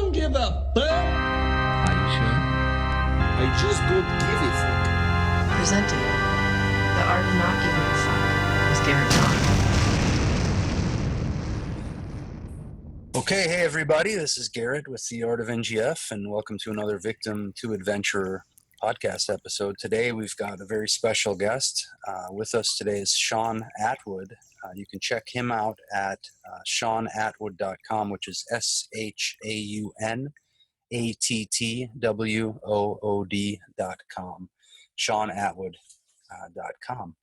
don't give a fuck. Are you sure? I just don't give a fuck. Presenting The Art of Not Giving a Fuck with Garrett John. Okay, hey everybody, this is Garrett with the Art of NGF, and welcome to another Victim to Adventurer podcast episode. Today we've got a very special guest. With us today is Shaun Attwood. You can check him out at ShaunAttwood.com, which is ShaunAttwood.com. ShaunAttwood.com.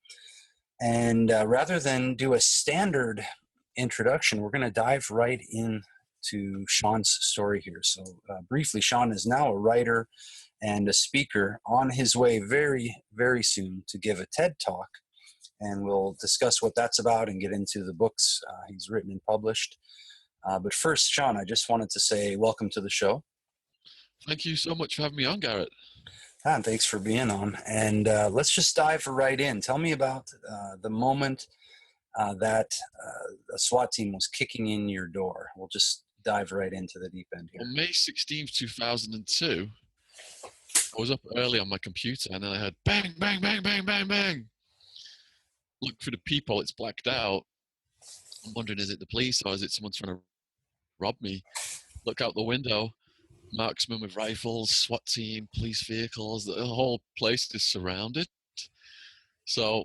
And rather than do a standard introduction, we're going to dive right into Shaun's story here. So briefly, Shaun is now a writer and a speaker on his way very, very soon to give a TED Talk. And we'll discuss what that's about and get into the books he's written and published. But first, Shaun, I just wanted to say welcome to the show. Thank you so much for having me on, Garrett. And thanks for being on. And let's just dive right in. Tell me about the moment that a SWAT team was kicking in your door. We'll just dive right into the deep end here. On May 16th, 2002, I was up early on my computer and then I heard bang, bang, bang, bang, bang, bang. Look through the peephole, it's blacked out. I'm wondering, is it the police or is it someone trying to rob me? Look out the window, marksmen with rifles, SWAT team, police vehicles, the whole place is surrounded. So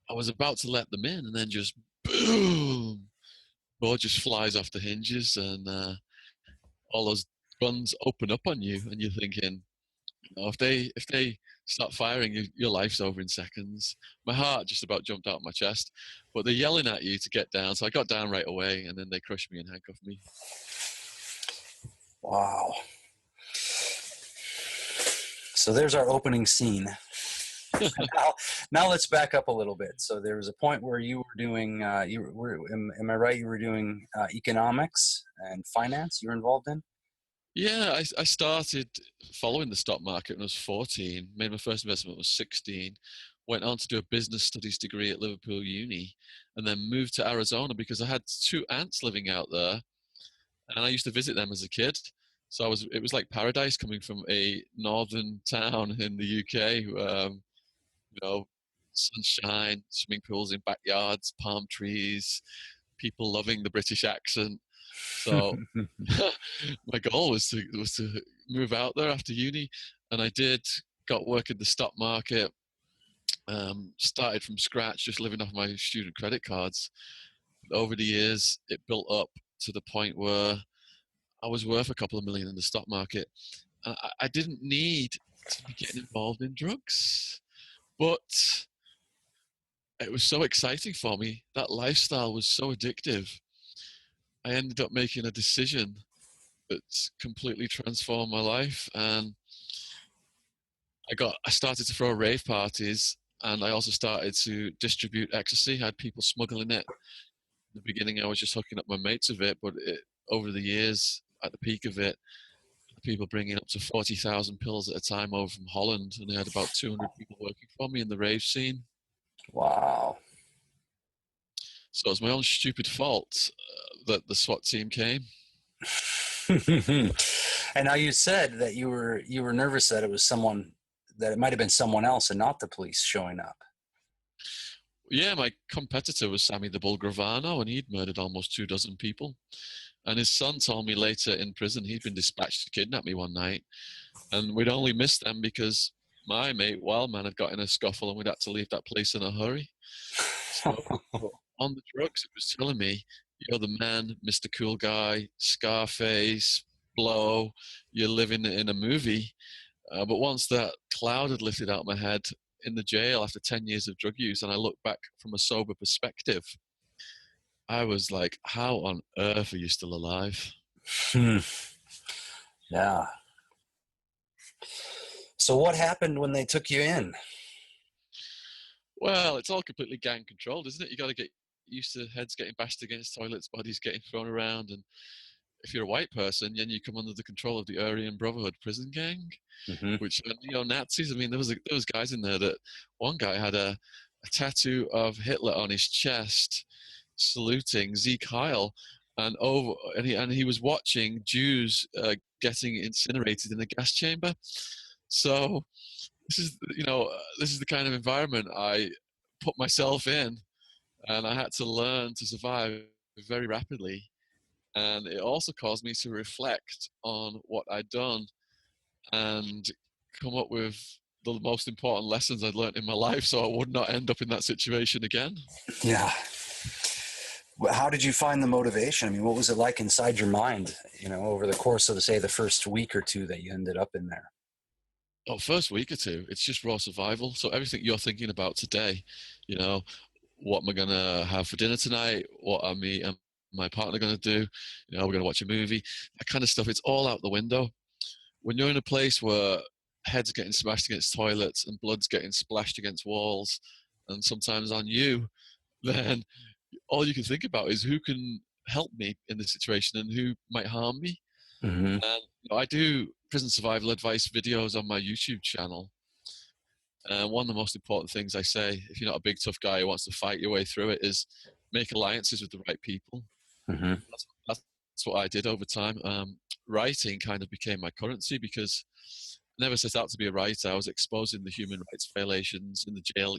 I was about to let them in and then just boom, door just flies off the hinges and all those guns open up on you and you're thinking, you know, if they start firing, your life's over in seconds. My heart just about jumped out of my chest, but they're yelling at you to get down. So I got down right away and then they crushed me and handcuffed me. Wow. So there's our opening scene. Now let's back up a little bit. So there was a point where you were doing, am I right? You were doing economics and finance you were involved in? Yeah, I started following the stock market when I was 14, made my first investment when I was 16, went on to do a business studies degree at Liverpool Uni, and then moved to Arizona because I had two aunts living out there, and I used to visit them as a kid. So it was like paradise coming from a northern town in the UK, you know, sunshine, swimming pools in backyards, palm trees, people loving the British accent. So my goal was to move out there after uni, and I did. Got work in the stock market. Started from scratch, just living off my student credit cards. Over the years, it built up to the point where I was worth a couple of million in the stock market. I didn't need to be getting involved in drugs, but it was so exciting for me. That lifestyle was so addictive. I ended up making a decision that completely transformed my life, and I started to throw rave parties, and I also started to distribute ecstasy. I had people smuggling it. In the beginning, I was just hooking up my mates with it, but over the years, at the peak of it, people bringing up to 40,000 pills at a time over from Holland, and I had about 200 people working for me in the rave scene. Wow. So it was my own stupid fault that the SWAT team came. And now you said that you were nervous that it might have been someone else and not the police showing up. Yeah, my competitor was Sammy the Bull Gravano, and he'd murdered almost 24 people. And his son told me later in prison he'd been dispatched to kidnap me one night, and we'd only missed them because my mate Wildman had got in a scuffle and we'd had to leave that place in a hurry. So on the drugs, it was telling me, you're the man, Mr. Cool Guy, Scarface, Blow, you're living in a movie. But once that cloud had lifted out of my head in the jail after 10 years of drug use, and I looked back from a sober perspective, I was like, how on earth are you still alive? Yeah. So what happened when they took you in? Well, it's all completely gang controlled, isn't it? You got to get used to heads getting bashed against toilets, bodies getting thrown around, and if you're a white person, then you come under the control of the Aryan Brotherhood prison gang, which are neo-Nazis. I mean, there was guys in there that one guy had a tattoo of Hitler on his chest, saluting Zeke Heil, and he was watching Jews getting incinerated in a gas chamber. So this is this is the kind of environment I put myself in, and I had to learn to survive very rapidly. And it also caused me to reflect on what I'd done and come up with the most important lessons I'd learned in my life, so I would not end up in that situation again. Yeah. How did you find the motivation? I mean, what was it like inside your mind, over the course of, say, the first week or two that you ended up in there? Oh, first week or two, it's just raw survival. So everything you're thinking about today, what am I going to have for dinner tonight? What are me and my partner going to do? We're going to watch a movie. That kind of stuff, it's all out the window. When you're in a place where heads are getting smashed against toilets and blood's getting splashed against walls and sometimes on you, then all you can think about is who can help me in this situation and who might harm me. Mm-hmm. And I do prison survival advice videos on my YouTube channel. And one of the most important things I say, if you're not a big tough guy who wants to fight your way through it, is make alliances with the right people. Mm-hmm. That's what I did over time. Writing kind of became my currency because I never set out to be a writer. I was exposing the human rights violations in the jail.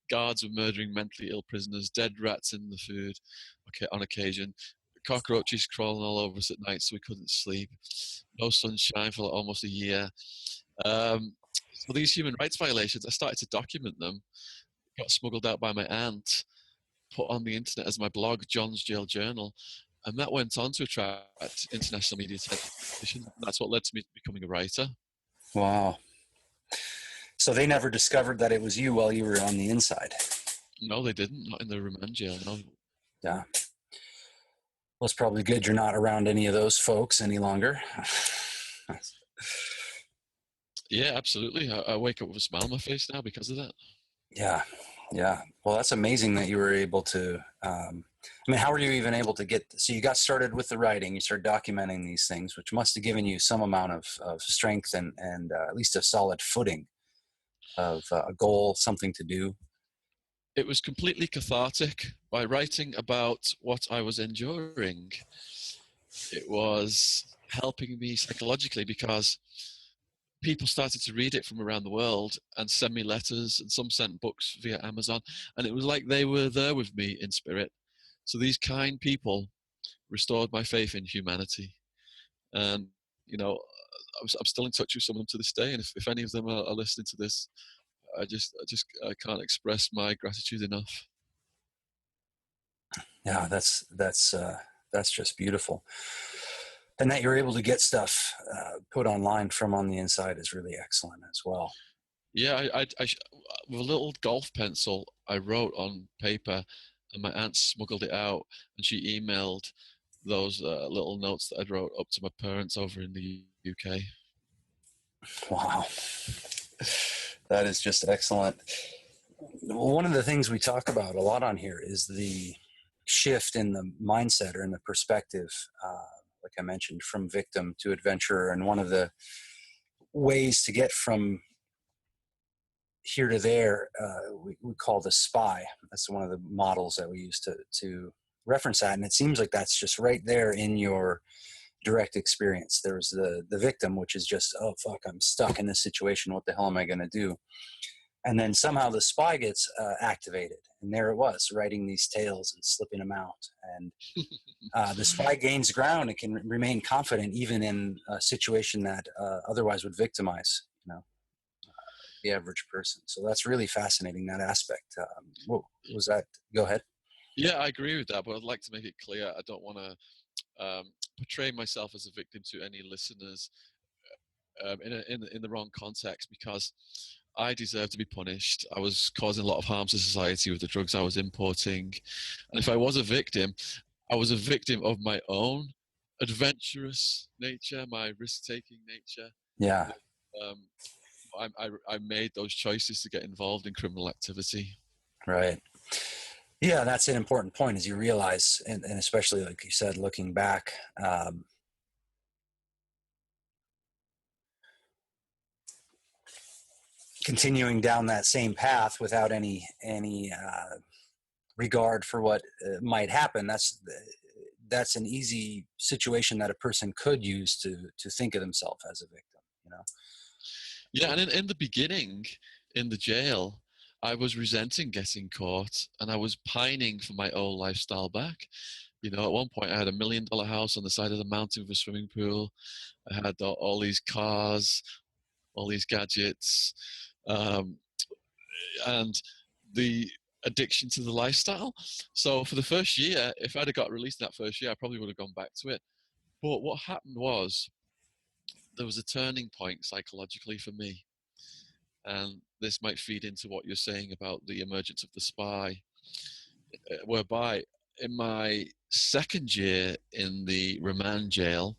Guards were murdering mentally ill prisoners, dead rats in the food, on occasion, cockroaches crawling all over us at night so we couldn't sleep, no sunshine for almost a year. So these human rights violations, I started to document them, got smuggled out by my aunt, put on the internet as my blog, John's Jail Journal, and that went on to attract international media attention. That's what led to me becoming a writer. Wow. So they never discovered that it was you while you were on the inside? No, they didn't. Not in the remand jail, no. Yeah. Well, it's probably good you're not around any of those folks any longer. Yeah, absolutely. I wake up with a smile on my face now because of that. Yeah. Yeah. Well, that's amazing that you were able to, how were you even able to so you got started with the writing, you started documenting these things, which must have given you some amount of strength and at least a solid footing of a goal, something to do. It was completely cathartic. By writing about what I was enduring, it was helping me psychologically because people started to read it from around the world and send me letters, and some sent books via Amazon, and it was like they were there with me in spirit. So these kind people restored my faith in humanity, and I'm still in touch with some of them to this day. And if any of them are listening to this, I can't express my gratitude enough. Yeah, that's just beautiful. And that you're able to get stuff put online from on the inside is really excellent as well. Yeah, with a little golf pencil, I wrote on paper, and my aunt smuggled it out, and she emailed those little notes that I'd wrote up to my parents over in the UK. Wow. That is just excellent. One of the things we talk about a lot on here is the shift in the mindset or in the perspective, like I mentioned, from victim to adventurer. And one of the ways to get from here to there, we call the SPY. That's one of the models that we use to reference that. And it seems like that's just right there in your direct experience. There's the victim, which is just, oh, fuck, I'm stuck in this situation. What the hell am I going to do? And then somehow the SPY gets activated. And there it was, writing these tales and slipping them out. And the SPY gains ground and can remain confident even in a situation that otherwise would victimize, the average person. So that's really fascinating, that aspect. What was that? Go ahead. Yeah, I agree with that, but I'd like to make it clear I don't want to portray myself as a victim to any listeners in the wrong context, because I deserve to be punished. I was causing a lot of harm to society with the drugs I was importing. And if I was a victim, I was a victim of my own adventurous nature, my risk-taking nature. Yeah. I made those choices to get involved in criminal activity. Right. Yeah, that's an important point, as you realize, and especially like you said, looking back, continuing down that same path without any regard for what might happen. That's that's an easy situation that a person could use to think of themselves as a victim, you know? Yeah, and in the beginning, in the jail, I was resenting getting caught, and I was pining for my old lifestyle back. You know, at one point I had $1 million house on the side of the mountain with a swimming pool. I had all these cars, all these gadgets, um, and the addiction to the lifestyle. So for the first year, if I'd have got released in that first year, I probably would have gone back to it. But what happened was there was a turning point psychologically for me. And this might feed into what you're saying about the emergence of the spy, whereby in my second year in the remand jail,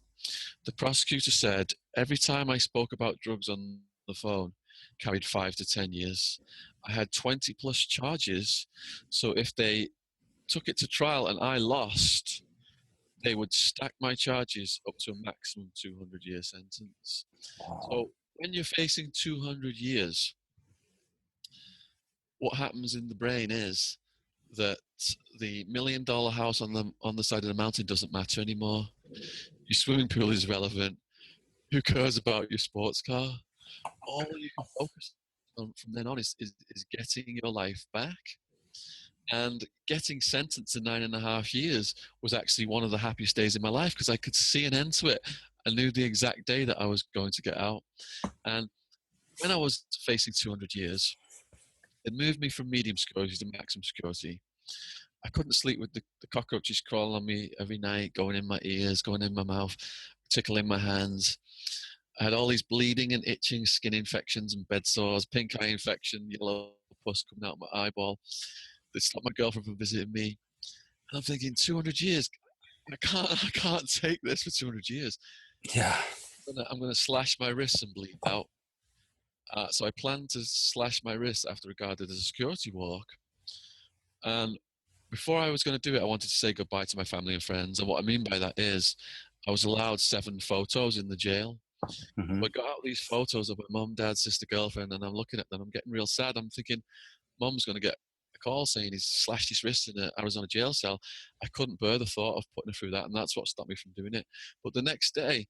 the prosecutor said every time I spoke about drugs on the phone carried 5 to 10 years. I had 20 plus charges. So if they took it to trial and I lost, they would stack my charges up to a maximum 200-year sentence. Wow. So when you're facing 200 years, what happens in the brain is that the $1 million house on the side of the mountain doesn't matter anymore. Your swimming pool is relevant. Who cares about your sports car? All you can focus on from then on is getting your life back. And getting sentenced to 9.5 years was actually one of the happiest days in my life because I could see an end to it. I knew the exact day that I was going to get out. And when I was facing 200 years, it moved me from medium security to maximum security. I couldn't sleep with the cockroaches crawling on me every night, going in my ears, going in my mouth, tickling my hands. I had all these bleeding and itching skin infections and bed sores, pink eye infection, yellow pus coming out of my eyeball. They stopped my girlfriend from visiting me. And I'm thinking, 200 years, I can't take this for 200 years. Yeah. I'm gonna slash my wrists and bleed out. So I planned to slash my wrists after I did a security walk. And before I was going to do it, I wanted to say goodbye to my family and friends. And what I mean by that is I was allowed 7 photos in the jail. Mm-hmm. I got out these photos of my mum, dad, sister, girlfriend, and I'm looking at them. I'm getting real sad. I'm thinking, mum's going to get a call saying he's slashed his wrist in an Arizona jail cell. I couldn't bear the thought of putting her through that, and that's what stopped me from doing it. But the next day,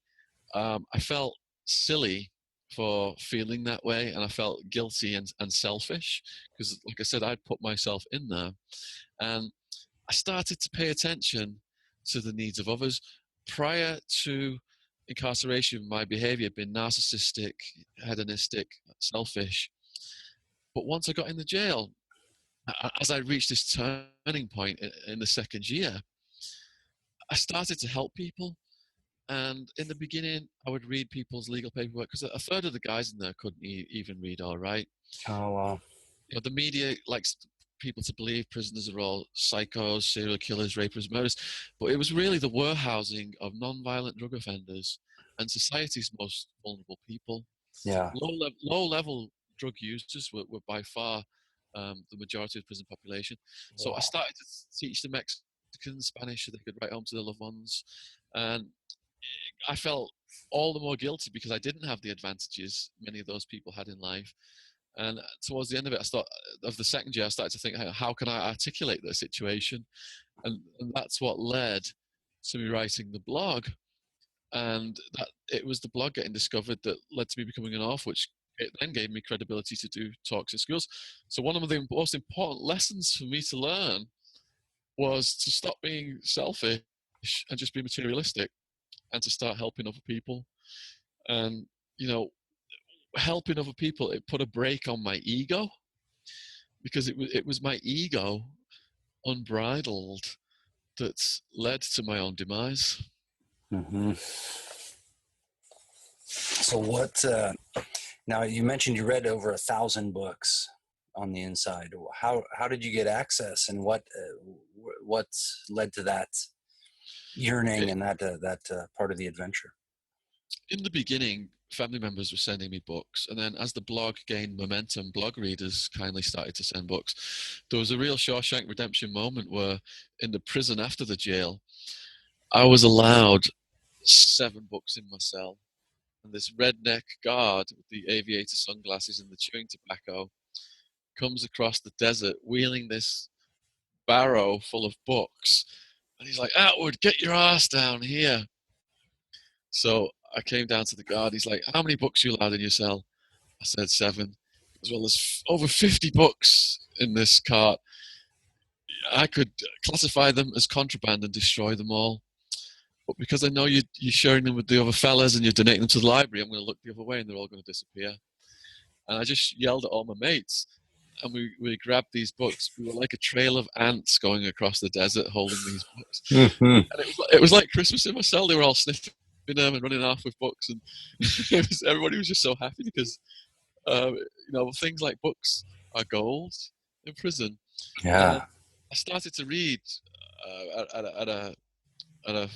I felt silly for feeling that way, and I felt guilty and selfish because, like I said, I'd put myself in there. And I started to pay attention to the needs of others. Prior to incarceration, my behavior had been narcissistic, hedonistic, selfish. But once I got in the jail, as I reached this turning point in the second year, I started to help people. And in the beginning, I would read people's legal paperwork because a third of the guys in there couldn't even read all right. Oh, wow. You know, the media likes people to believe prisoners are all psychos, serial killers, rapists, murderers, but it was really the warehousing of non-violent drug offenders and society's most vulnerable people. Yeah. Low-level drug users were by far the majority of the prison population. So I started to teach the Mexicans Spanish so they could write home to their loved ones. And I felt all the more guilty because I didn't have the advantages many of those people had in life. And towards the end of it, of the second year, I started to think, how can I articulate the situation? And that's what led to me writing the blog. And that it was the blog getting discovered that led to me becoming an author, which it then gave me credibility to do talks at schools. So one of the most important lessons for me to learn was to stop being selfish and just be materialistic and to start helping other people. And, you know, helping other people, it put a brake on my ego because it was my ego unbridled that led to my own demise. Mm-hmm. So what, now you mentioned you read over 1,000 books on the inside. How did you get access, and what led to that yearning and that part of the adventure? In the beginning, family members were sending me books, and then as the blog gained momentum, blog readers kindly started to send books. There was a real Shawshank Redemption moment where in the prison after the jail, I was allowed 7 books in my cell, and this redneck guard with the aviator sunglasses and the chewing tobacco comes across the desert wheeling this barrow full of books And he's like, Attwood, get your ass down here. So I came down to the guard. He's like, how many books you allowed in your cell? I said 7. As well as over 50 books in this cart. I could classify them as contraband and destroy them all. But because I know you're sharing them with the other fellas and you're donating them to the library, I'm going to look the other way and they're all going to disappear. And I just yelled at all my mates. And we grabbed these books. We were like a trail of ants going across the desert holding these books. Mm-hmm. And it was like Christmas in my cell. They were all sniffing them and running off with books. And everybody was just so happy because, things like books are gold in prison. Yeah. I started to read at a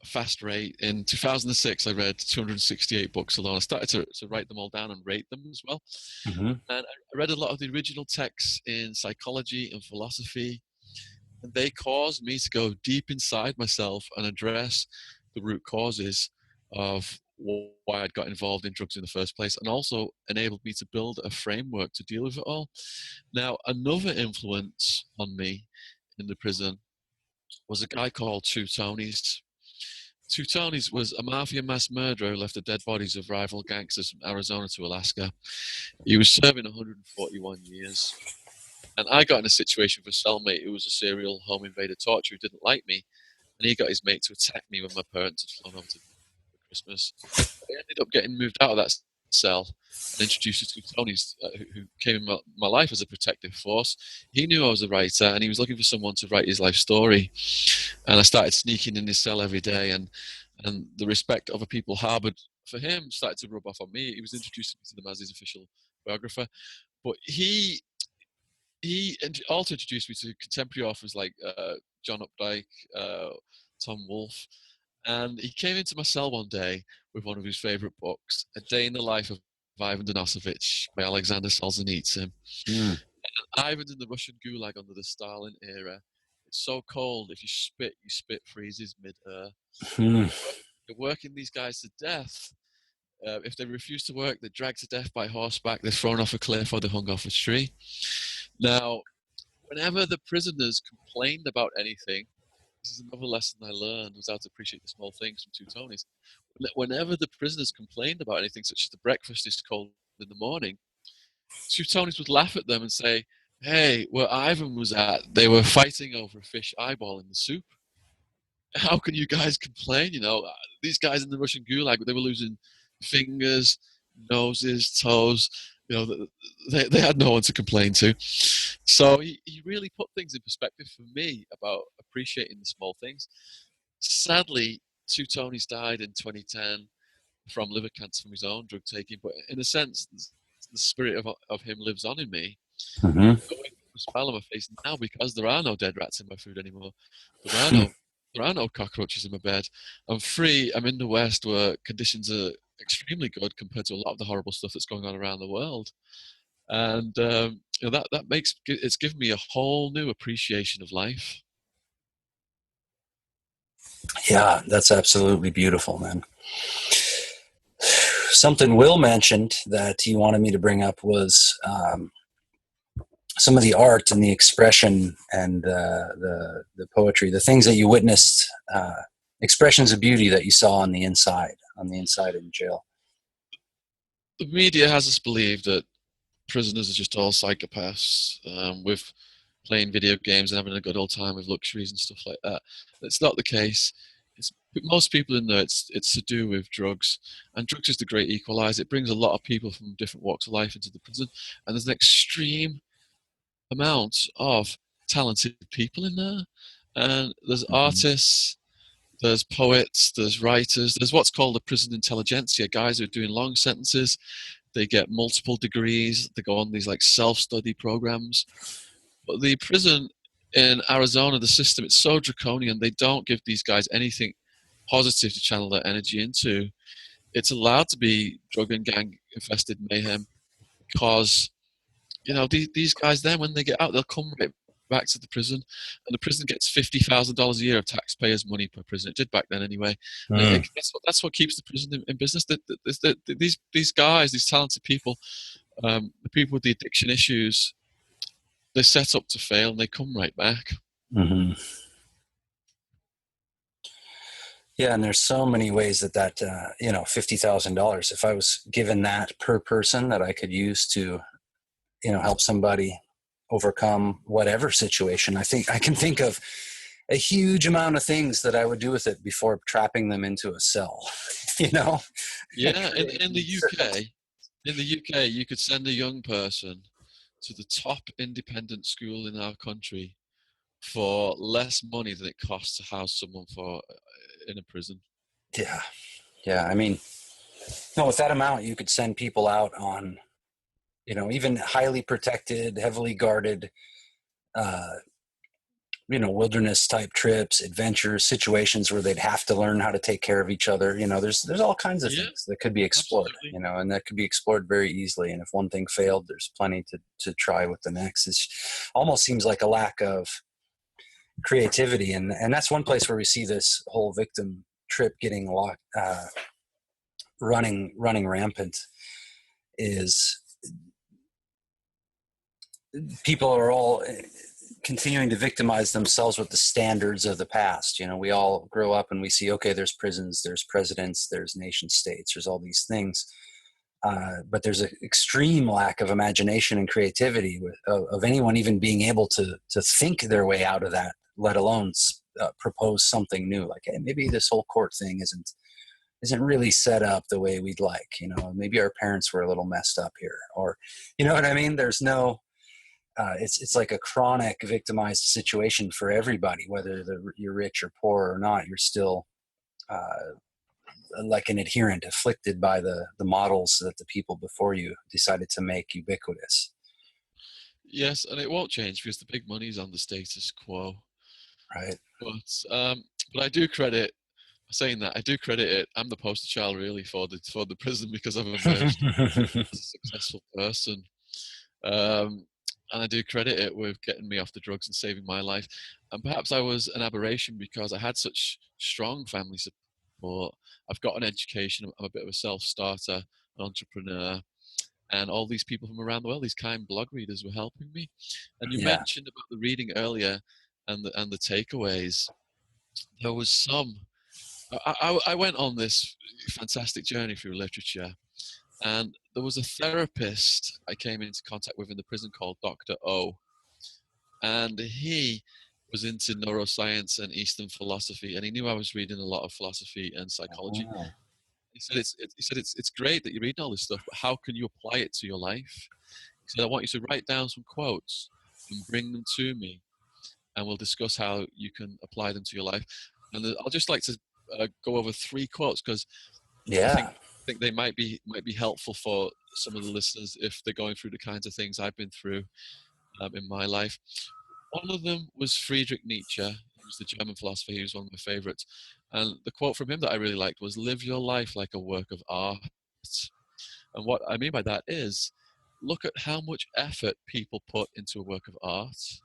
fast rate. In 2006, I read 268 books alone. I started to write them all down and rate them as well. Mm-hmm. And I read a lot of the original texts in psychology and philosophy, and they caused me to go deep inside myself and address the root causes of why I'd got involved in drugs in the first place, and also enabled me to build a framework to deal with it all. Now, another influence on me in the prison was a guy called Two Tonys. Two Tonys was a mafia mass murderer who left the dead bodies of rival gangsters from Arizona to Alaska. He was serving 141 years. And I got in a situation with a cellmate who was a serial home invader torturer who didn't like me. And he got his mate to attack me when my parents had flown over to for Christmas. I ended up getting moved out of that cell and introduced to Tonys, who came in my life as a protective force. He knew I was a writer and he was looking for someone to write his life story. And I started sneaking in his cell every day, and the respect other people harbored for him started to rub off on me. He was introducing me to them as his official biographer. But he also introduced me to contemporary authors like John Updike, Tom Wolfe. And he came into my cell one day with one of his favorite books, A Day in the Life of Ivan Denisovich by Alexander Solzhenitsyn. Mm. Ivan's in the Russian gulag under the Stalin era. It's so cold, if you spit freezes mid-air. Mm. They're working these guys to death. If they refuse to work, they're dragged to death by horseback, they're thrown off a cliff, or they're hung off a tree. Now, whenever the prisoners complained about anything, this is another lesson I learned, was how to appreciate the small things from Two Tonys. Whenever the prisoners complained about anything, such as the breakfast is cold in the morning, Two Tonys would laugh at them and say, hey, where Ivan was at, they were fighting over a fish eyeball in the soup. How can you guys complain? These guys in the Russian gulag, they were losing fingers, noses, toes. They had no one to complain to. So he really put things in perspective for me about appreciating the small things. Sadly, Two Tonys died in 2010 from liver cancer from his own drug taking, but in a sense, the spirit of him lives on in me. Mm-hmm. I'm going with a smile on my face now because there are no dead rats in my food anymore. There are no cockroaches in my bed. I'm free. I'm in the West where conditions are extremely good compared to a lot of the horrible stuff that's going on around the world. And it's given me a whole new appreciation of life. Yeah, that's absolutely beautiful, man. Something Will mentioned that he wanted me to bring up was some of the art and the expression and the poetry, the things that you witnessed, expressions of beauty that you saw on the inside in jail. The media has us believe that prisoners are just all psychopaths with playing video games and having a good old time with luxuries and stuff like that. That's not the case. Most people in there, it's to do with drugs, and drugs is the great equalizer. It brings a lot of people from different walks of life into the prison, and there's an extreme amount of talented people in there. And there's artists, there's poets, there's writers, there's what's called a prison intelligentsia, guys who are doing long sentences. They get multiple degrees. They go on these like self-study programs. But the prison in Arizona, the system, it's so draconian. They don't give these guys anything positive to channel their energy into. It's allowed to be drug and gang infested mayhem because, these guys then, when they get out, they'll come right back to the prison, and the prison gets $50,000 a year of taxpayers' money per prison. It did back then anyway. That's what keeps the prison in business. These guys, these talented people, the people with the addiction issues, they're set up to fail, and they come right back. Mm-hmm. Yeah, and there's so many ways that $50,000. If I was given that per person that I could use to, help somebody overcome whatever situation, I think I can think of a huge amount of things that I would do with it before trapping them into a cell. you know. Yeah, in the UK, you could send a young person to the top independent school in our country for less money than it costs to house someone for in a prison. Yeah, yeah. I mean, no, with that amount, you could send people out on, even highly protected, heavily guarded, uh, wilderness type trips, adventures, situations where they'd have to learn how to take care of each other. There's all kinds of Yeah, things that could be explored, absolutely. and that could be explored very easily. And if one thing failed, there's plenty to try with the next. It almost seems like a lack of creativity. And that's one place where we see this whole victim trip getting running rampant is people are all continuing to victimize themselves with the standards of the past. We all grow up and we see, okay, there's prisons, there's presidents, there's nation states, there's all these things. But there's an extreme lack of imagination and creativity of anyone even being able to think their way out of that, let alone propose something new. Like, hey, maybe this whole court thing isn't really set up the way we'd like. Maybe our parents were a little messed up here, or you know what I mean. There's no it's like a chronic victimized situation for everybody, whether you're rich or poor or not. You're still like an adherent, afflicted by the models that the people before you decided to make ubiquitous. Yes, and it won't change because the big money's on the status quo. Right. But I do credit saying that I do credit it. I'm the poster child really for the prison because I've emerged as a successful person. And I do credit it with getting me off the drugs and saving my life. And perhaps I was an aberration because I had such strong family support. I've got an education. I'm a bit of a self-starter, an entrepreneur, and all these people from around the world, these kind blog readers, were helping me. And you Yeah. mentioned about the reading earlier and the takeaways. There was some. I went on this fantastic journey through literature, and there was a therapist I came into contact with in the prison called Dr. O, and he was into neuroscience and Eastern philosophy, and he knew I was reading a lot of philosophy and psychology. Oh, He said it's great that you're reading all this stuff, but how can you apply it to your life? He said I want you to write down some quotes and bring them to me, and we'll discuss how you can apply them to your life. And I'll just like to go over 3 quotes because I yeah. think they might be helpful for some of the listeners if they're going through the kinds of things I've been through in my life. One of them was Friedrich Nietzsche. He was the German philosopher. He was one of my favorites. And the quote from him that I really liked was, "Live your life like a work of art." And what I mean by that is, look at how much effort people put into a work of art.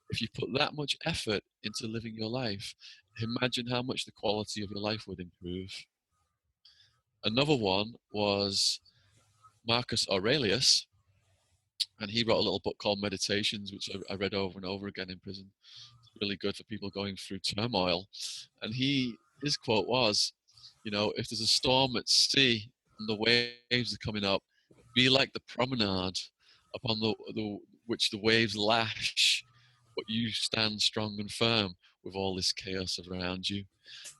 If you put that much effort into living your life, imagine how much the quality of your life would improve. Another one was Marcus Aurelius, and he wrote a little book called Meditations, which I read over and over again in prison. It's really good for people going through turmoil. And his quote was, if there's a storm at sea and the waves are coming up, be like the promenade upon which the waves lash, but you stand strong and firm with all this chaos around you.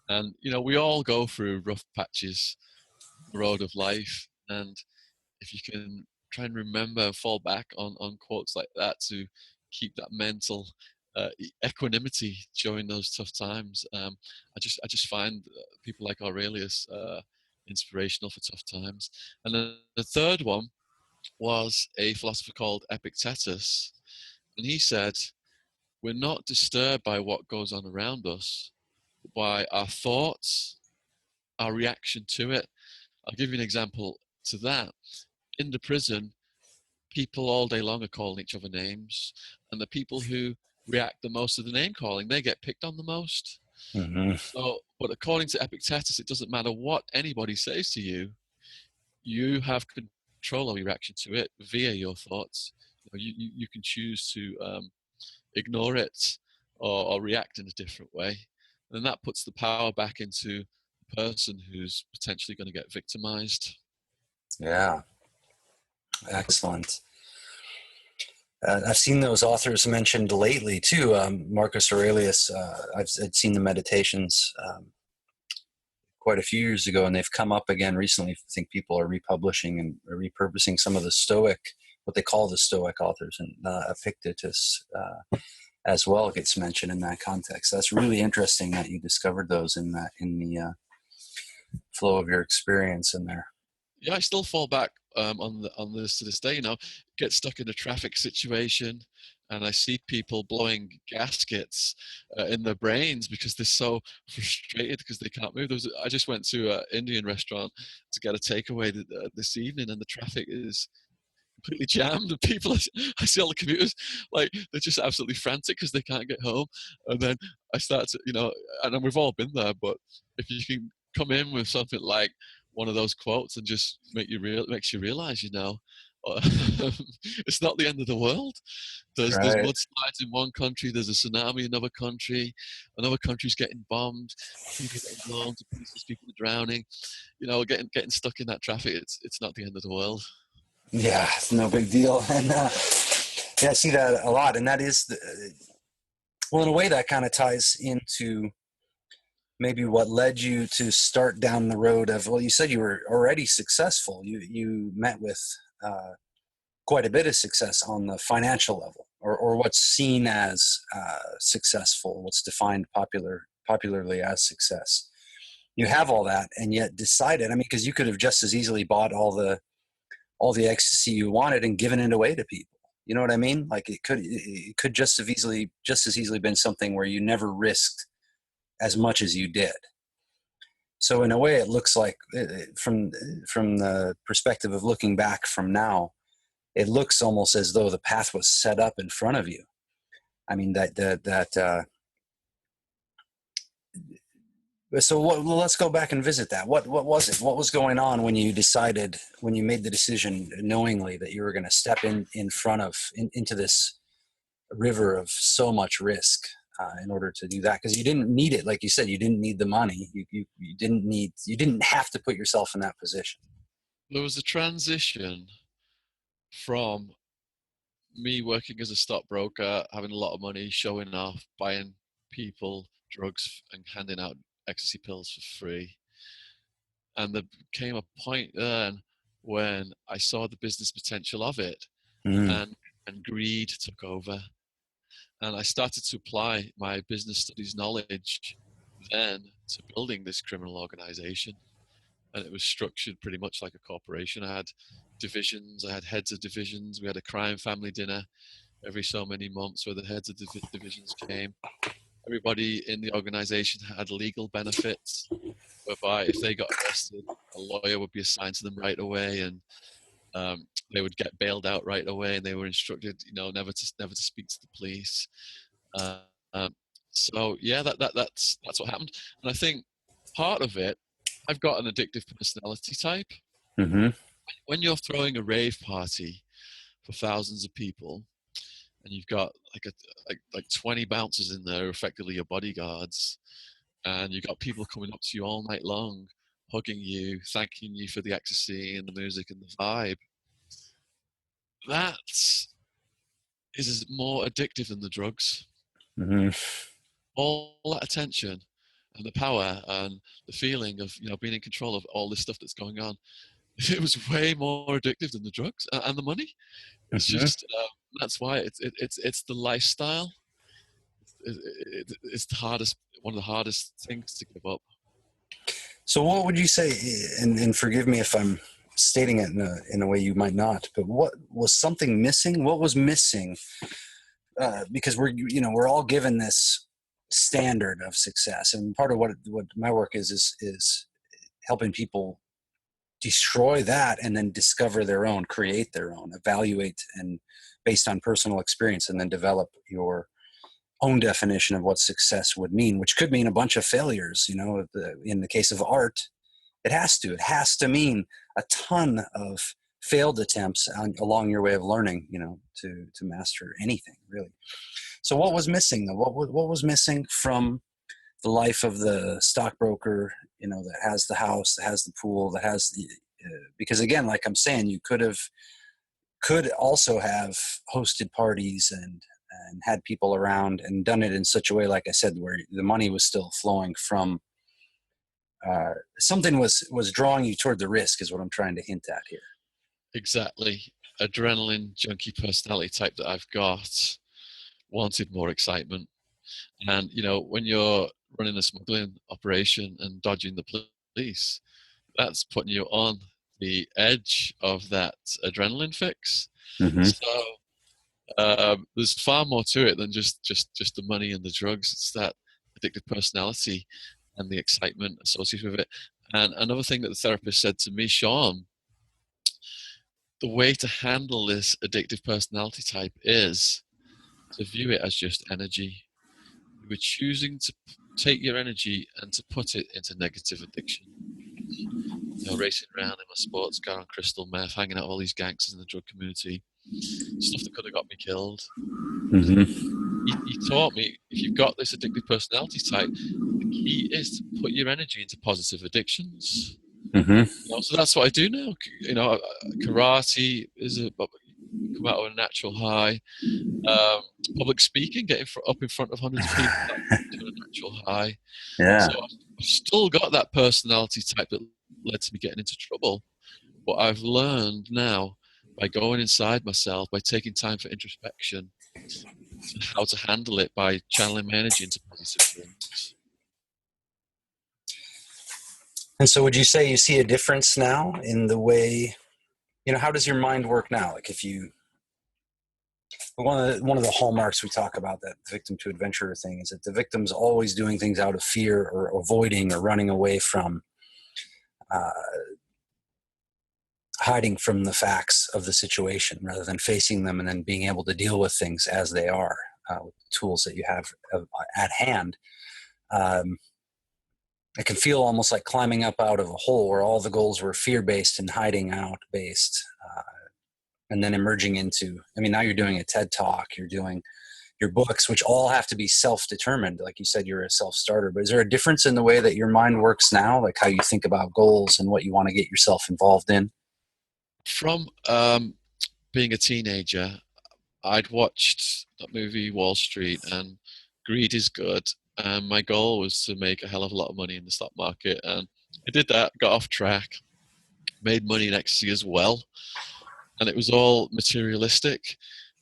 And we all go through rough patches, the road of life, and if you can try and remember and fall back on quotes like that to keep that mental equanimity during those tough times. I just find people like Aurelius inspirational for tough times. And then the third one was a philosopher called Epictetus, and he said, "We're not disturbed by what goes on around us, but by our thoughts, our reaction to it." I'll give you an example to that. In the prison, people all day long are calling each other names, and the people who react the most to the name calling, they get picked on the most. Mm-hmm. So, but according to Epictetus, it doesn't matter what anybody says to you, you have control of your reaction to it via your thoughts. You can choose to ignore it or react in a different way. and that puts the power back into the person who's potentially going to get victimized. Yeah, excellent. I've seen those authors mentioned lately too. Marcus Aurelius. I'd seen the meditations quite a few years ago, and they've come up again recently. I think people are republishing and repurposing some of the Stoic, what they call the Stoic authors, and Epictetus as well gets mentioned in that context. That's really interesting that you discovered those in the flow of your experience in there. Yeah, I still fall back on this to this day. Get stuck in a traffic situation, and I see people blowing gaskets in their brains because they're so frustrated because they can't move. I just went to an Indian restaurant to get a takeaway this evening, and the traffic is completely jammed. And people, I see all the commuters, like, they're just absolutely frantic because they can't get home. And then I start to, and we've all been there, but if you can come in with something like one of those quotes and just makes you realize, it's not the end of the world. There's mudslides in one country, there's a tsunami in another country's getting bombed, people getting blown to pieces, people are drowning. Getting stuck in that traffic, it's not the end of the world. Yeah, it's no big deal. And I see that a lot. And that is, in a way that kind of ties into maybe what led you to start down the road of, well, you said you were already successful. You met with quite a bit of success on the financial level, or what's seen as successful, what's defined popularly as success. You have all that, and yet decided, because you could have just as easily bought all the ecstasy you wanted and given it away to people. You know what I mean? Like it could just as easily been something where you never risked as much as you did. So in a way, it looks like, from the perspective of looking back from now, it looks almost as though the path was set up in front of you. So let's go back and visit that. What was it? What was going on when you made the decision knowingly that you were going to step into this river of so much risk in order to do that? Because you didn't need it. Like you said, you didn't need the money. You didn't have to put yourself in that position. There was a transition from me working as a stockbroker, having a lot of money, showing off, buying people drugs and handing out ecstasy pills for free. And there came a point then when I saw the business potential of it, and greed took over. And I started to apply my business studies knowledge then to building this criminal organization. And it was structured pretty much like a corporation. I had divisions, I had heads of divisions. We had a crime family dinner every so many months where the heads of divisions came. Everybody in the organization had legal benefits, whereby if they got arrested, a lawyer would be assigned to them right away, and they would get bailed out right away, and they were instructed, never to speak to the police. So yeah, that's what happened. And I think part of it, I've got an addictive personality type. Mm-hmm. When you're throwing a rave party for thousands of people, and you've got like 20 bouncers in there, effectively your bodyguards, and you've got people coming up to you all night long, hugging you, thanking you for the ecstasy and the music and the vibe. That is more addictive than the drugs. Mm-hmm. All that attention and the power and the feeling of being in control of all this stuff that's going on, it was way more addictive than the drugs and the money. It's just that's why it's the lifestyle. It's the hardest, one of the hardest things to give up. So what would you say, and forgive me if I'm stating it in a way you might not, but what was something missing? What was missing? Because we're all given this standard of success, and part of what my work is helping people destroy that and then discover their own, create their own, evaluate, and based on personal experience, and then develop your own definition of what success would mean, which could mean a bunch of failures. In the case of art, it has to mean a ton of failed attempts along your way of learning, to master anything really. So what was missing though? What was missing from the life of the stockbroker, that has the house, that has the pool, that has the, because again, like I'm saying, you could also have hosted parties and had people around and done it in such a way, like I said, where the money was still flowing from something was drawing you toward the risk, is what I'm trying to hint at here. Exactly. Adrenaline junkie personality type that I've got wanted more excitement. And, when you're running a smuggling operation and dodging the police, that's putting you on the edge of that adrenaline fix. Mm-hmm. So there's far more to it than just the money and the drugs. It's that addictive personality and the excitement associated with it. And another thing that the therapist said to me, Shaun, the way to handle this addictive personality type is to view it as just energy. You were choosing to take your energy and to put it into negative addiction. Racing around in my sports car on crystal meth, hanging out with all these gangsters in the drug community, stuff that could have got me killed. Mm-hmm. He taught me, if you've got this addictive personality type, the key is to put your energy into positive addictions. Mm-hmm. So that's what I do now. Karate is come out of a natural high. Public speaking, getting up in front of hundreds of people, to a natural high. Yeah. So I've still got that personality type that led to me getting into trouble. But I've learned now, by going inside myself, by taking time for introspection, how to handle it by channeling my energy into positive things. And so would you say you see a difference now in the way, how does your mind work now? Like if you, one of the hallmarks we talk about, that victim to adventurer thing, is that the victim's always doing things out of fear or avoiding or running away from, hiding from the facts of the situation rather than facing them and then being able to deal with things as they are, with the tools that you have at hand. It can feel almost like climbing up out of a hole where all the goals were fear-based and hiding out based, and then emerging into, now you're doing a TED Talk, you're doing your books, which all have to be self-determined. Like you said, you're a self-starter, but is there a difference in the way that your mind works now? Like how you think about goals and what you want to get yourself involved in? From being a teenager, I'd watched that movie Wall Street, and greed is good. And my goal was to make a hell of a lot of money in the stock market. And I did that, got off track, made money in ecstasy as well. And it was all materialistic.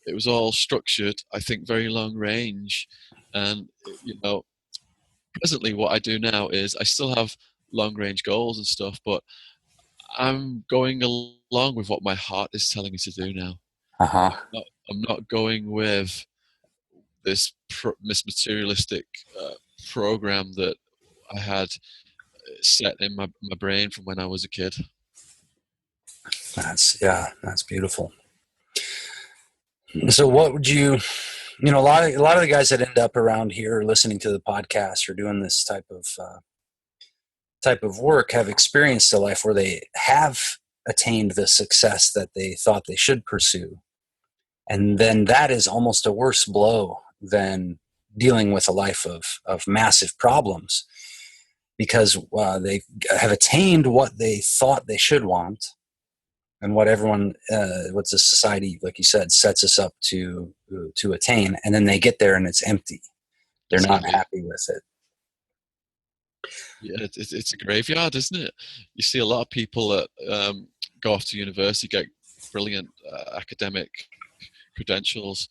It was all structured, I think, very long range. And, presently what I do now is I still have long range goals and stuff, but I'm going along with what my heart is telling me to do now. Uh-huh. I'm not going with this materialistic program that I had set in my brain from when I was a kid. That's beautiful. So what would you, a lot of the guys that end up around here listening to the podcast or doing this type of work have experienced a life where they have attained the success that they thought they should pursue. And then that is almost a worse blow than dealing with a life of massive problems, because they have attained what they thought they should want, and what everyone, what the society, like you said, sets us up to attain, and then they get there and it's empty. They're not happy with it. Yeah, it's a graveyard, isn't it? You see a lot of people that go off to university, get brilliant academic credentials,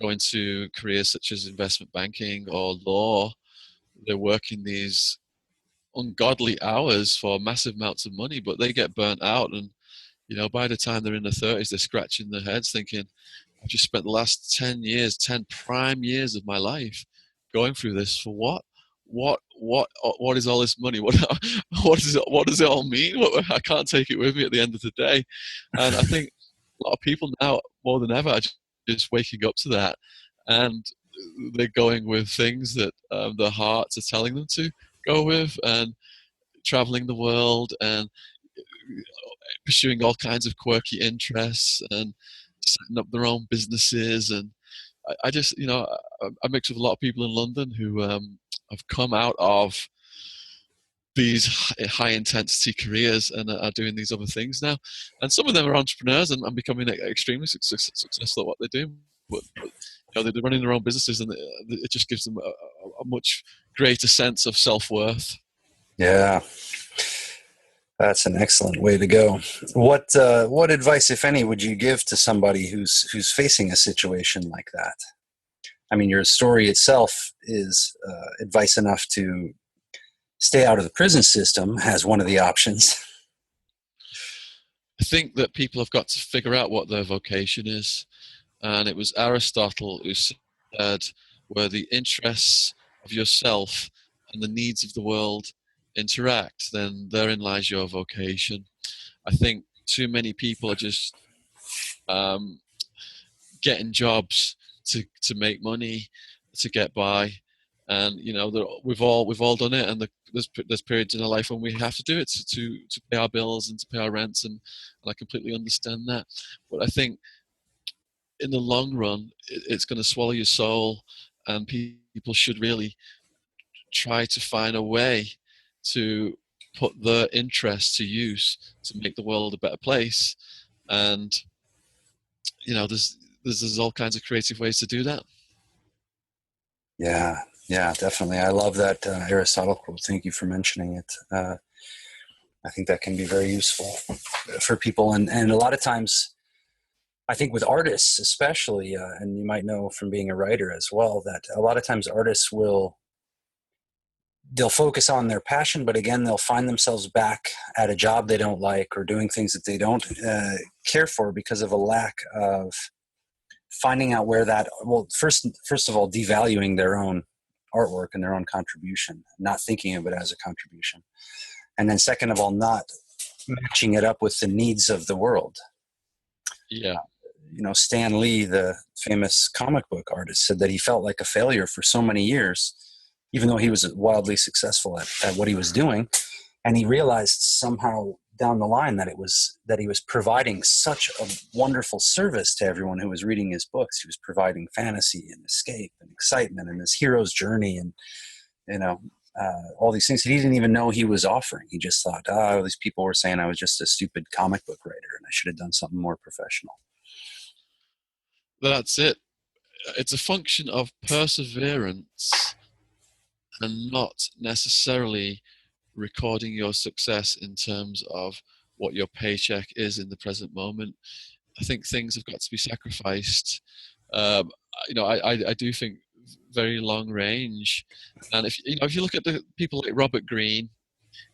go into careers such as investment banking or law. They're working these ungodly hours for massive amounts of money, but they get burnt out. And, by the time they're in their 30s, they're scratching their heads thinking, I've just spent the last 10 prime years of my life going through this for what? What is all this money? What does it all mean? I can't take it with me at the end of the day. And I think a lot of people now, more than ever, are just waking up to that, and they're going with things that their hearts are telling them to go with, and traveling the world and pursuing all kinds of quirky interests and setting up their own businesses. And I just, I mix with a lot of people in London who are have come out of these high intensity careers and are doing these other things now. And some of them are entrepreneurs and becoming extremely successful at what they do. But you know, they're running their own businesses, and it just gives them a much greater sense of self-worth. Yeah, that's an excellent way to go. What advice, if any, would you give to somebody who's facing a situation like that? I mean, your story itself is advice enough to stay out of the prison system as one of the options. I think that people have got to figure out what their vocation is. And it was Aristotle who said, where the interests of yourself and the needs of the world interact, then therein lies your vocation. I think too many people are just getting jobs to make money, to get by. And you know, we've all done it, and there's periods in our life when we have to do it to pay our bills and to pay our rents, and I completely understand that. But I think in the long run, it's going to swallow your soul, and people should really try to find a way to put their interests to use to make the world a better place. And you know, there's all kinds of creative ways to do that. Yeah, definitely. I love that Aristotle quote. Thank you for mentioning it. I think that can be very useful for people. And a lot of times, I think with artists especially, and you might know from being a writer as well, that a lot of times artists they'll focus on their passion, but again, they'll find themselves back at a job they don't like or doing things that they don't care for because of a lack of finding out where that, well, first of all, devaluing their own artwork and their own contribution, not thinking of it as a contribution. And then second of all, not matching it up with the needs of the world. Yeah. You know, Stan Lee, the famous comic book artist, said that he felt like a failure for so many years, even though he was wildly successful at what he was doing. And he realized somehow down the line that he was providing such a wonderful service to everyone who was reading his books. He was providing fantasy and escape and excitement and this hero's journey and, you know, all these things that he didn't even know he was offering. He just thought, these people were saying I was just a stupid comic book writer and I should have done something more professional. That's it. It's a function of perseverance and not necessarily recording your success in terms of what your paycheck is in the present moment. I think things have got to be sacrificed. You know, I do think very long range. And if you look at the people like Robert Greene,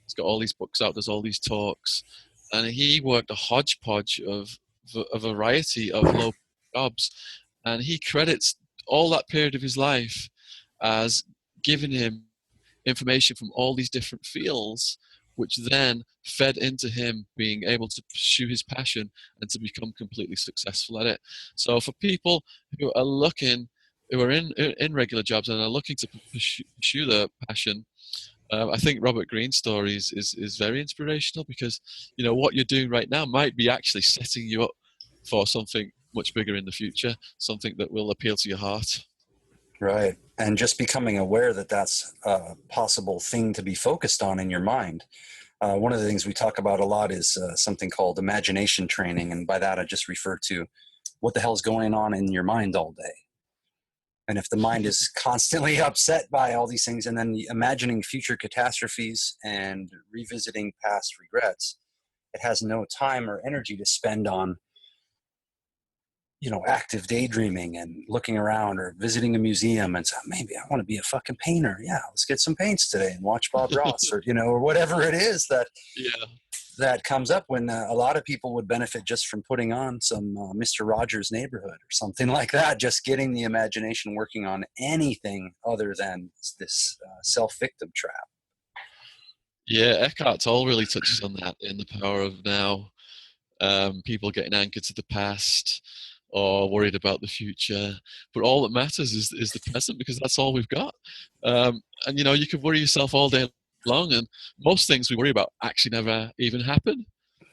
he's got all these books out, there's all these talks, and he worked a hodgepodge of a variety of low jobs, and he credits all that period of his life as giving him information from all these different fields, which then fed into him being able to pursue his passion and to become completely successful at it. So for people who are in regular jobs and are looking to pursue their passion, I think Robert Greene's story is very inspirational, because you know what you're doing right now might be actually setting you up for something much bigger in the future, something that will appeal to your heart. Right. And just becoming aware that that's a possible thing to be focused on in your mind. One of the things we talk about a lot is something called imagination training. And by that, I just refer to what the hell's going on in your mind all day. And if the mind is constantly upset by all these things and then imagining future catastrophes and revisiting past regrets, it has no time or energy to spend on, you know, active daydreaming and looking around or visiting a museum and say, maybe I want to be a fucking painter. Yeah, let's get some paints today and watch Bob Ross or, you know, or whatever it is that comes up when a lot of people would benefit just from putting on some Mr. Rogers' Neighborhood or something like that, just getting the imagination working on anything other than this self-victim trap. Yeah, Eckhart Tolle really touches on that in The Power of Now. People getting anchored to the past or worried about the future, but all that matters is the present, because that's all we've got. And you know, you could worry yourself all day long, and most things we worry about actually never even happen.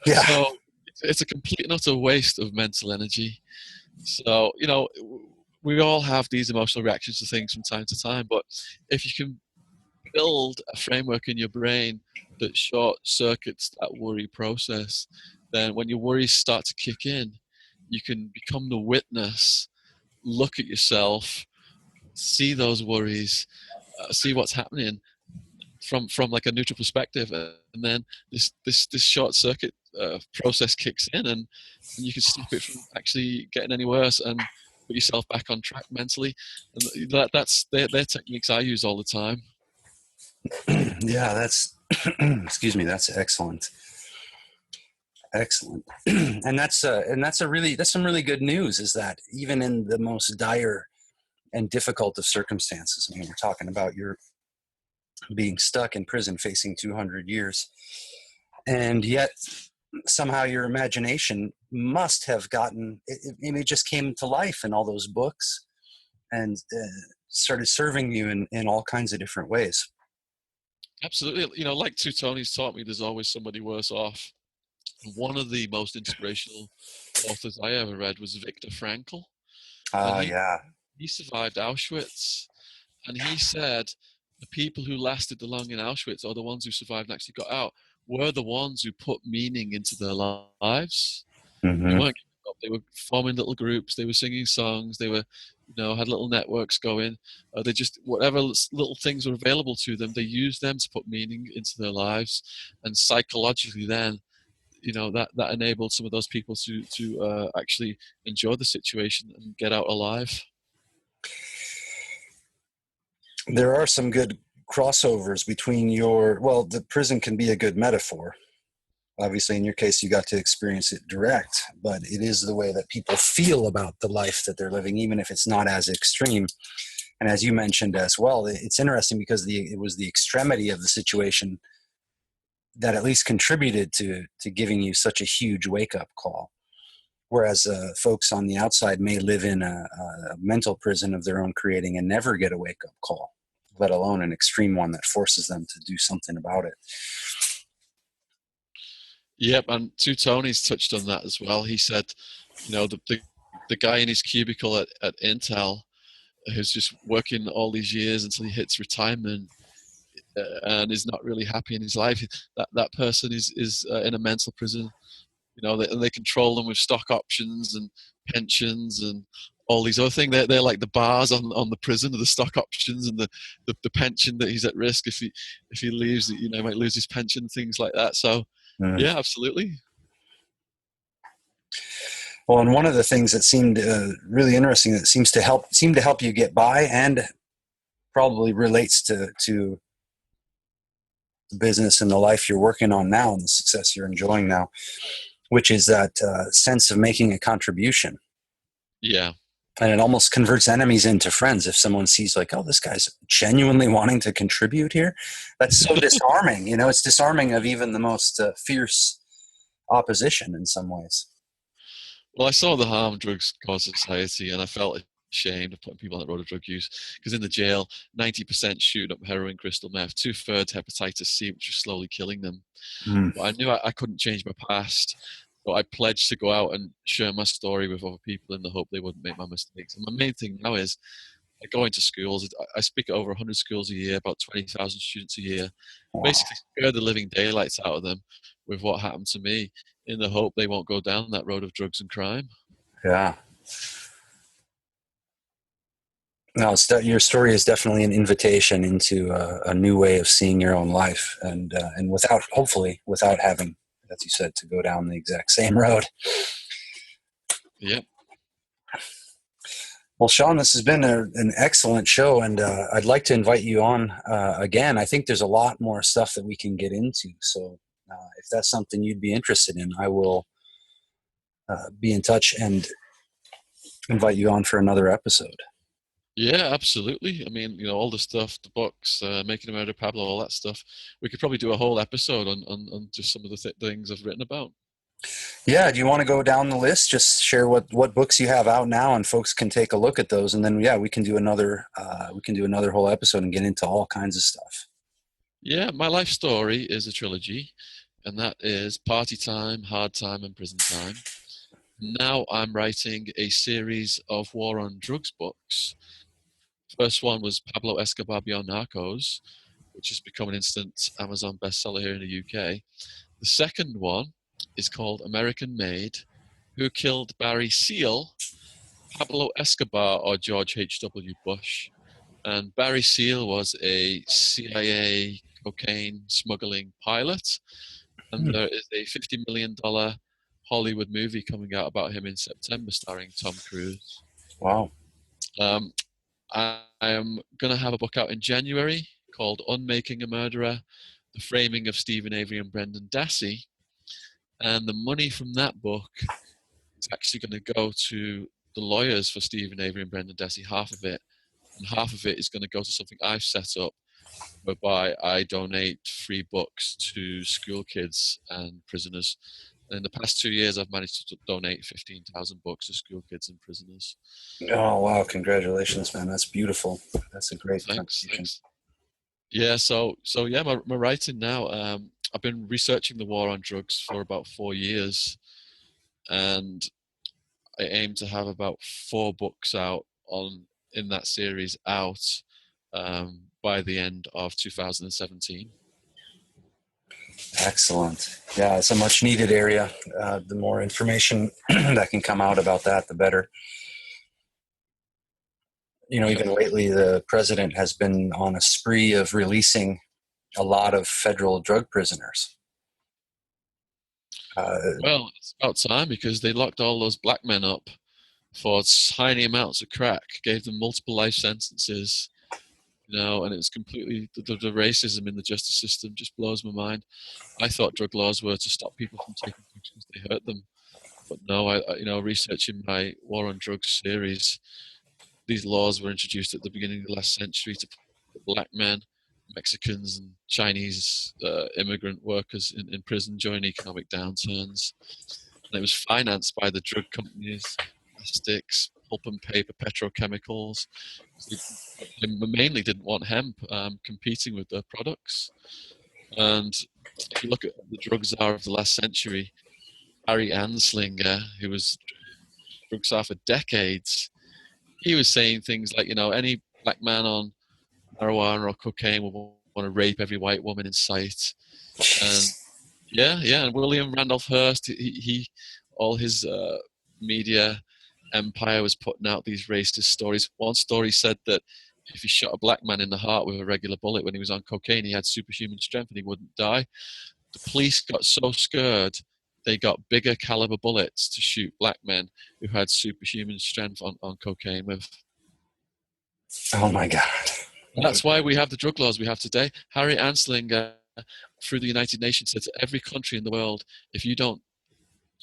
Yeah. So it's a complete and utter waste of mental energy. So you know, we all have these emotional reactions to things from time to time, but if you can build a framework in your brain that short circuits that worry process, then when your worries start to kick in, you can become the witness, look at yourself, see those worries, see what's happening from like a neutral perspective, and then this short circuit process kicks in, and you can stop it from actually getting any worse and put yourself back on track mentally. And that's their techniques I use all the time. Yeah, that's excuse me, that's excellent. Excellent. That's some really good news, is that even in the most dire and difficult of circumstances, I mean, we're talking about your being stuck in prison facing 200 years, and yet somehow your imagination must have gotten it just came to life in all those books, and started serving you in all kinds of different ways. Absolutely. You know, like Two Tonys taught me, there's always somebody worse off. One of the most inspirational authors I ever read was Viktor Frankl, and Yeah. he survived Auschwitz, and he said the people who lasted the long in Auschwitz, or the ones who survived and actually got out, were the ones who put meaning into their lives. They Mm-hmm. weren't giving up. They were forming little groups. They were singing songs. They were, had little networks going. They just, whatever little things were available to them, they used them to put meaning into their lives. And psychologically, then, that enabled some of those people to actually enjoy the situation and get out alive. There are some good crossovers between the prison can be a good metaphor. Obviously, in your case, you got to experience it direct, but it is the way that people feel about the life that they're living, even if it's not as extreme. And as you mentioned as well, it's interesting because it was the extremity of the situation that at least contributed to giving you such a huge wake-up call. Whereas folks on the outside may live in a mental prison of their own creating and never get a wake-up call, let alone an extreme one that forces them to do something about it. Yep, and Two Tonys touched on that as well. He said, the guy in his cubicle at Intel, who's just working all these years until he hits retirement, and is not really happy in his life. That person is in a mental prison. They control them with stock options and pensions and all these other things. They're like the bars on the prison, of the stock options and the pension that he's at risk if he leaves. He might lose his pension, things like that. So yeah, absolutely. Well, and one of the things that seemed really interesting, that seemed to help you get by, and probably relates to the business and the life you're working on now and the success you're enjoying now, which is that sense of making a contribution. Yeah. And it almost converts enemies into friends if someone sees like, oh, this guy's genuinely wanting to contribute here. That's so disarming. It's disarming of even the most fierce opposition in some ways. Well, I saw the harm drugs cause society, and I felt ashamed of putting people on the road of drug use, because in the jail, 90% shoot up heroin, crystal meth, 2/3 hepatitis C, which is slowly killing them. But I knew I couldn't change my past. But I pledged to go out and share my story with other people in the hope they wouldn't make my mistakes. And my main thing now is I go into schools. I speak at over 100 schools a year, about 20,000 students a year. Wow. Basically, scare the living daylights out of them with what happened to me, in the hope they won't go down that road of drugs and crime. Yeah. No, your story is definitely an invitation into a new way of seeing your own life, and hopefully without having, as you said, to go down the exact same road. Yep. Well, Shaun, this has been an excellent show, and I'd like to invite you on again. I think there's a lot more stuff that we can get into, so if that's something you'd be interested in, I will be in touch and invite you on for another episode. Yeah, absolutely. I mean, all the stuff, the books, Making a Murder, Pablo, all that stuff. We could probably do a whole episode on just some of the things I've written about. Yeah, do you want to go down the list? Just share what books you have out now, and folks can take a look at those, and then we can do another whole episode and get into all kinds of stuff. Yeah, my life story is a trilogy, and that is Party Time, Hard Time, and Prison Time. Now I'm writing a series of war on drugs books. First one was Pablo Escobar Beyond Narcos, which has become an instant Amazon bestseller here in the UK. The second one is called American Made: Who Killed Barry Seal, Pablo Escobar, or George H.W. Bush. And Barry Seal was a CIA cocaine smuggling pilot. And there is a $50 million Hollywood movie coming out about him in September, starring Tom Cruise. Wow. I am going to have a book out in January called Unmaking a Murderer: The Framing of Stephen Avery and Brendan Dassey. And the money from that book is actually going to go to the lawyers for Stephen Avery and Brendan Dassey, half of it. And half of it is going to go to something I've set up, whereby I donate free books to school kids and prisoners. And in the past 2 years, I've managed to donate 15,000 books to school kids and prisoners. Oh, wow. Congratulations, man. That's beautiful. That's a great contribution. Thanks. Yeah, so yeah, my writing now, I've been researching the war on drugs for about 4 years, and I aim to have about 4 books out in that series out by the end of 2017. Excellent. Yeah, it's a much needed area. The more information that can come out about that, the better. You know, even lately, the president has been on a spree of releasing a lot of federal drug prisoners. Well, it's about time, because they locked all those black men up for tiny amounts of crack, gave them multiple life sentences, and it's completely, the racism in the justice system just blows my mind. I thought drug laws were to stop people from taking drugs because they hurt them. But no, researching my War on Drugs series, these laws were introduced at the beginning of the last century to put black men, Mexicans, and Chinese immigrant workers in prison during economic downturns. And it was financed by the drug companies, plastics, pulp and paper, petrochemicals. They mainly didn't want hemp competing with their products. And if you look at the drug czar of the last century, Harry Anslinger, who was drug czar for decades, he was saying things like, any black man on marijuana or cocaine will want to rape every white woman in sight. And and William Randolph Hearst, he all his media empire was putting out these racist stories. One story said that if he shot a black man in the heart with a regular bullet when he was on cocaine, he had superhuman strength and he wouldn't die. The police got so scared, they got bigger caliber bullets to shoot black men who had superhuman strength on cocaine with. Oh my God. And that's why we have the drug laws we have today. Harry Anslinger, through the United Nations, said to every country in the world, if you don't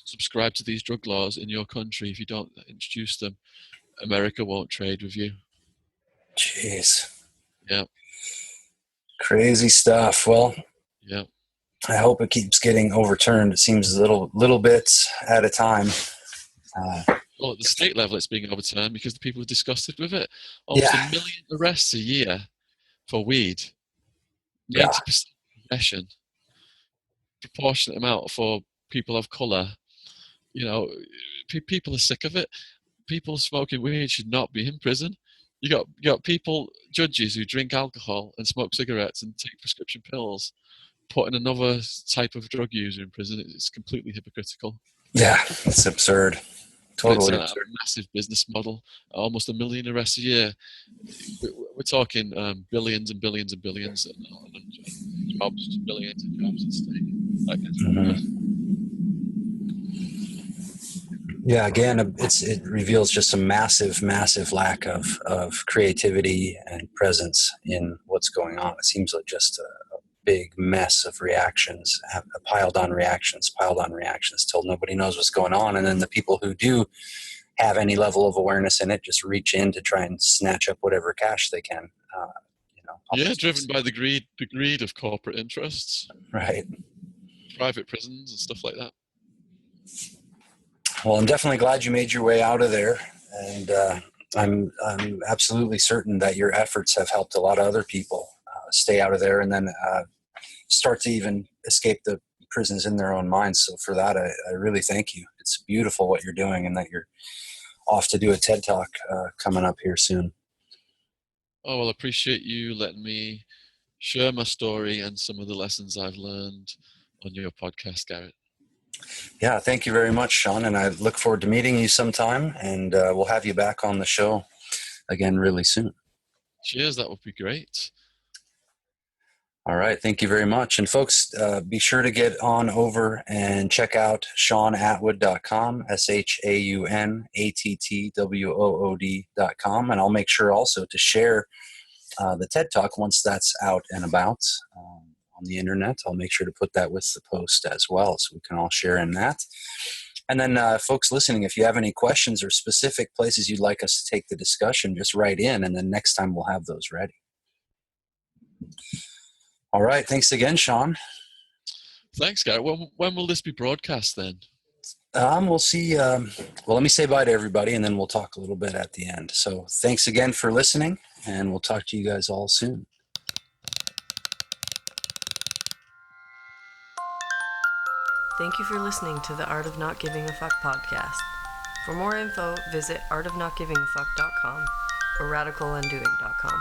subscribe to these drug laws in your country, if you don't introduce them, America won't trade with you. Jeez. Yeah. Crazy stuff. Well, yeah. I hope it keeps getting overturned. It seems little bits at a time. Well, at the state level, it's being overturned because the people are disgusted with it. Almost 1 million arrests a year for weed. 90% possession. Proportionate amount for people of colour. People are sick of it. People smoking weed should not be in prison. You got people, judges who drink alcohol and smoke cigarettes and take prescription pills, putting another type of drug user in prison. It's completely hypocritical. Yeah, it's absurd. Totally it's a massive business model. Almost 1 million arrests a year. We're talking billions and billions and billions, and jobs, billions of jobs at stake. Yeah, again, it reveals just a massive lack of creativity and presence in what's going on. It seems like just a big mess of reactions, piled on reactions till nobody knows what's going on. And then the people who do have any level of awareness in it just reach in to try and snatch up whatever cash they can. Driven by the greed of corporate interests. Right. Private prisons and stuff like that. Well, I'm definitely glad you made your way out of there, and I'm absolutely certain that your efforts have helped a lot of other people stay out of there and then start to even escape the prisons in their own minds. So for that, I really thank you. It's beautiful what you're doing, and that you're off to do a TED Talk coming up here soon. Oh, well, I appreciate you letting me share my story and some of the lessons I've learned on your podcast, Garrett. Yeah, thank you very much, Shaun. And I look forward to meeting you sometime, and we'll have you back on the show again really soon. Cheers, that would be great. All right, thank you very much. And folks, be sure to get on over and check out ShaunAttwood.com, ShaunAttwood.com. And I'll make sure also to share the TED Talk once that's out and about on the internet. I'll make sure to put that with the post as well, so we can all share in that. And then folks listening, if you have any questions or specific places you'd like us to take the discussion, just write in, and then next time we'll have those ready. All right. Thanks again, Shaun. Thanks, Garrett. When will this be broadcast then? We'll see. Well, let me say bye to everybody, and then we'll talk a little bit at the end. So thanks again for listening, and we'll talk to you guys all soon. Thank you for listening to the Art of Not Giving a Fuck podcast. For more info, visit artofnotgivingafuck.com or radicalundoing.com.